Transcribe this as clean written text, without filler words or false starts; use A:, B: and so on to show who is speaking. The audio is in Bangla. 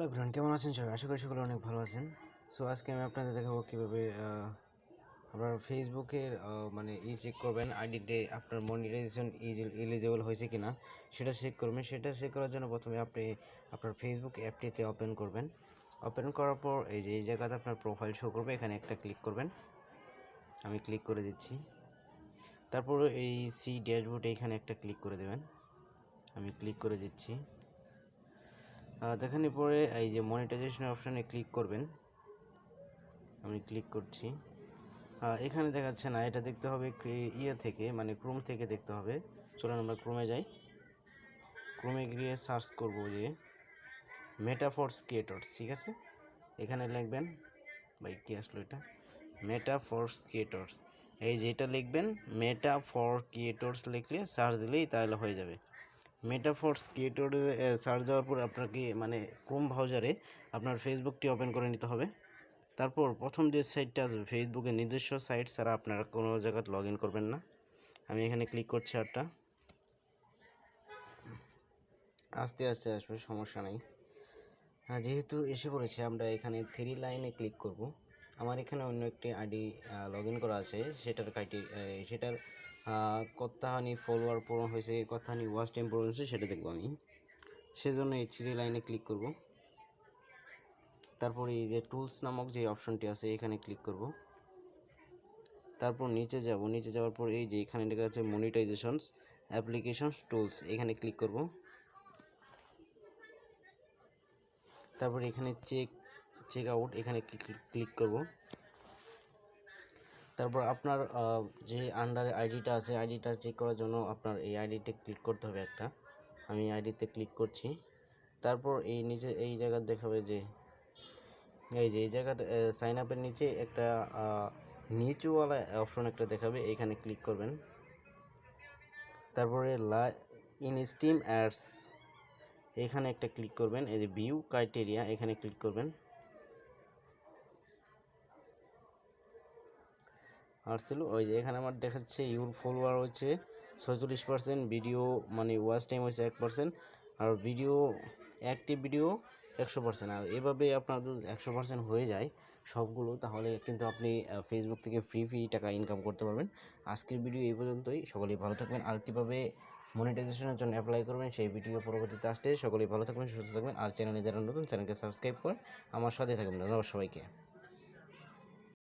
A: এভরিওয়ান, কেমন আছেন সবাই? আশা করি সকলে অনেক ভালো আছেন। সো আজকে আমি আপনাদের দেখাবো কীভাবে আপনার ফেসবুকের মানে চেক করবেন আইডিতে আপনার মনিটাইজেশন এলিজিবল হয়েছে কিনা সেটা চেক করবেন। সেটা চেক করার জন্য প্রথমে আপনি আপনার ফেসবুক অ্যাপটিতে ওপেন করবেন। ওপেন করার পর এই জায়গাতে আপনার প্রোফাইল শো করবে, এখানে একটা ক্লিক করবেন। আমি ক্লিক করে দিচ্ছি। তারপর এই সি ড্যাশবোর্ডে এখানে একটা ক্লিক করে দেবেন। আমি ক্লিক করে দিচ্ছি। দেখানোর পরে এই যে মনিটাইজেশন অপশানে ক্লিক করবেন। আমি ক্লিক করছি। এখানে দেখাচ্ছে না, এটা দেখতে হবে থেকে মানে ক্রোম থেকে দেখতে হবে। চলুন আমরা ক্রোমে যাই। ক্রোমে গিয়ে সার্চ করব যে মেটাফোর্স ক্রিয়েটরস, ঠিক আছে? এখানে লিখবেন, ভাই কি আসলো এটা, মেটাফোর্স ক্রিয়েটরস। এই যে এটা লিখবেন, মেটাফর ক্রিয়েটরস লিখলে সার্চ দিলেই তাহলে হয়ে যাবে। মেটাফোর্স ক্রিয়েটরে সার্চ দেওয়ার পর আপনাকে মানে ক্রোম ব্রাউজারে আপনার ফেসবুকটি ওপেন করে নিতে হবে। তারপর প্রথম যে সাইটটা আসবে ফেসবুকের নিজস্ব সাইট ছাড়া আপনারা কোনো জায়গায় লগ ইন করবেন না। আমি এখানে ক্লিক করছি, আরটা আস্তে আস্তে আসবে, সমস্যা নেই। যেহেতু এসে পড়েছে, আমরা এখানে 3 লাইনে ক্লিক করব। আমার এখানে অন্য একটি আইডি লগ ইন করা আছে, সেটার কতখানি ফলোয়ার পূরণ হয়েছে, কতখানি ওয়াচ টাইম পূরণ হয়েছে সেটা দেখবো আমি। সেজন্য এই 3 লাইনে ক্লিক করব। তারপরে এই যে টুলস নামক যে অপশনটি আছে এখানে ক্লিক করব। তারপর নিচে যাব, নিচে যাওয়ার পর এই যে এখানে লেখা আছে মনিটাইজেশনস অ্যাপ্লিকেশনস টুলস, এখানে ক্লিক করব। তারপর এখানে চেক আউট, এখানে ক্লিক করব। তারপর আপনার যে আন্ডারে আইডিটা আছে আইডিটা চেক করার জন্য আপনার এই আইডিতে ক্লিক করতে হবে একটা। আমি আইডিতে ক্লিক করছি। তারপর এই নিচে এই জায়গা দেখাবে যে এই জায়গাতে সাইন আপের নিচে একটা নিচুওয়ালা অপশন একটা দেখাবে, এখানে ক্লিক করবেন। তারপরে ইন স্টিম অ্যাডস এখানে একটা ক্লিক করবেন। এই যে ভিউ ক্রাইটেরিয়া এখানে ক্লিক করবেন। আর ছিল ওই যে এখানে আমার দেখাচ্ছে ইউর ফলোয়ার হচ্ছে 46%, ভিডিও মানে ওয়াচ টাইম হচ্ছে 1%, আর ভিডিও অ্যাক্টিভ ভিডিও 100%। আর এভাবে আপনার যদি 100% হয়ে যায় সবগুলো, তাহলে কিন্তু আপনি ফেসবুক থেকে ফ্রি টাকা ইনকাম করতে পারবেন। আজকের ভিডিও এই পর্যন্তই। সকলেই ভালো থাকবেন। আর কীভাবে মনিটাইজেশনের জন্য অ্যাপ্লাই করবেন সেই ভিডিও পরবর্তীতে আসতে। সকলেই ভালো থাকবেন, সুস্থ থাকবেন। আর চ্যানেলে যারা নতুন, চ্যানেলকে সাবস্ক্রাইব করে আমার সাথে থাকবেন। ধন্যবাদ সবাইকে।